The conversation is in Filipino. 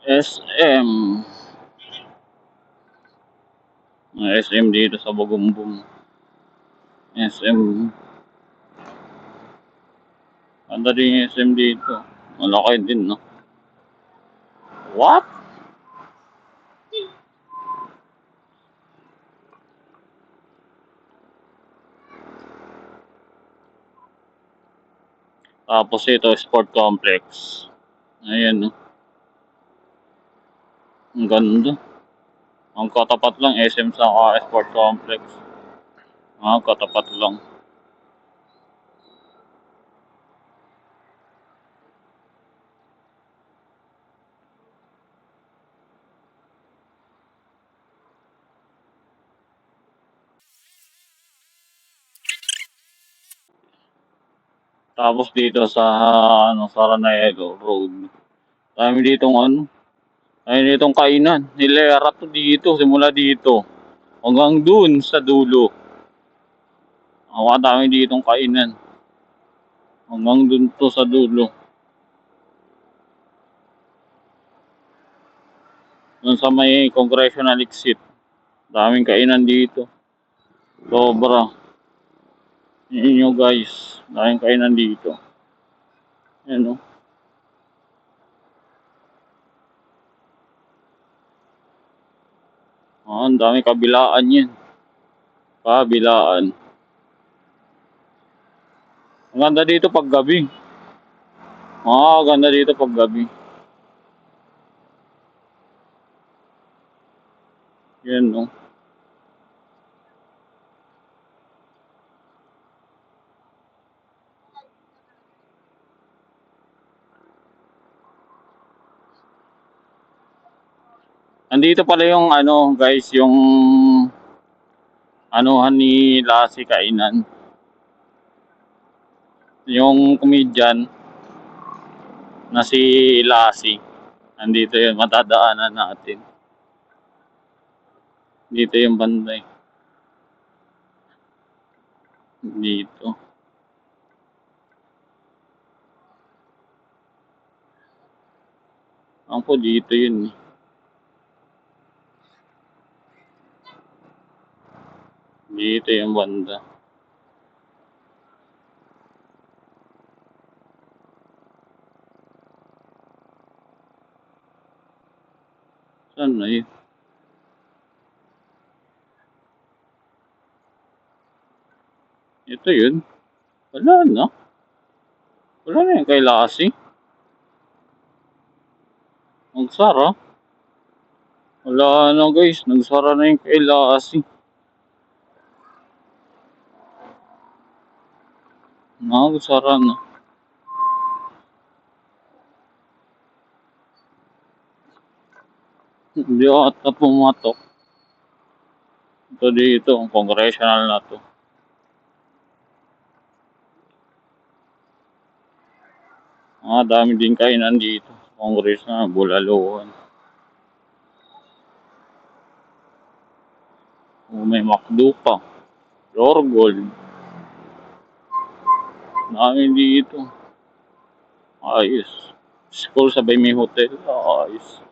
SM. May SM dito sa Bagumbong. SM. Ganda din yung SM dito. Malaki din, no? What? Tapos ito, Sport Complex. Ayan, no? Ang ganda. Ang katapat lang, SM sa Sport Complex. Katapat lang. Tapos dito sa Saranaego Road. Dami ditong ditong kainan. Nilera to dito, simula dito. Hanggang dun sa dulo. Dami ditong kainan. Hanggang dun to sa dulo. Dun sa may congressional exit. Daming kainan dito. Sobra. Yun nyo guys. Daming kainan dito. Yan o. Ang dami kabilaan yan. Kabilaan. Ang ganda dito pag gabi. Ganda dito pag gabi. Yan o. Andito pala yung guys, yung anuhan ni Lassie kainan. Yung comedian na si Lassie. Andito yun, matadaanan natin. Dito yung banday. Dito. Ang po dito yun. Dito yung banda. Saan na yun? Ito yun. Wala na. Wala na yung kay Lassie. Nagsara. Wala na guys. Nagsara na yung kay Lassie. Nagsara na. Hindi ata pumatok. Ito dito. Ang congressional na to. Dami din kainan dito. Congress na, Bulaluan. May McDo pa. Lorgol. Dami dito. Ayos. School sabay may hotel. Ayos.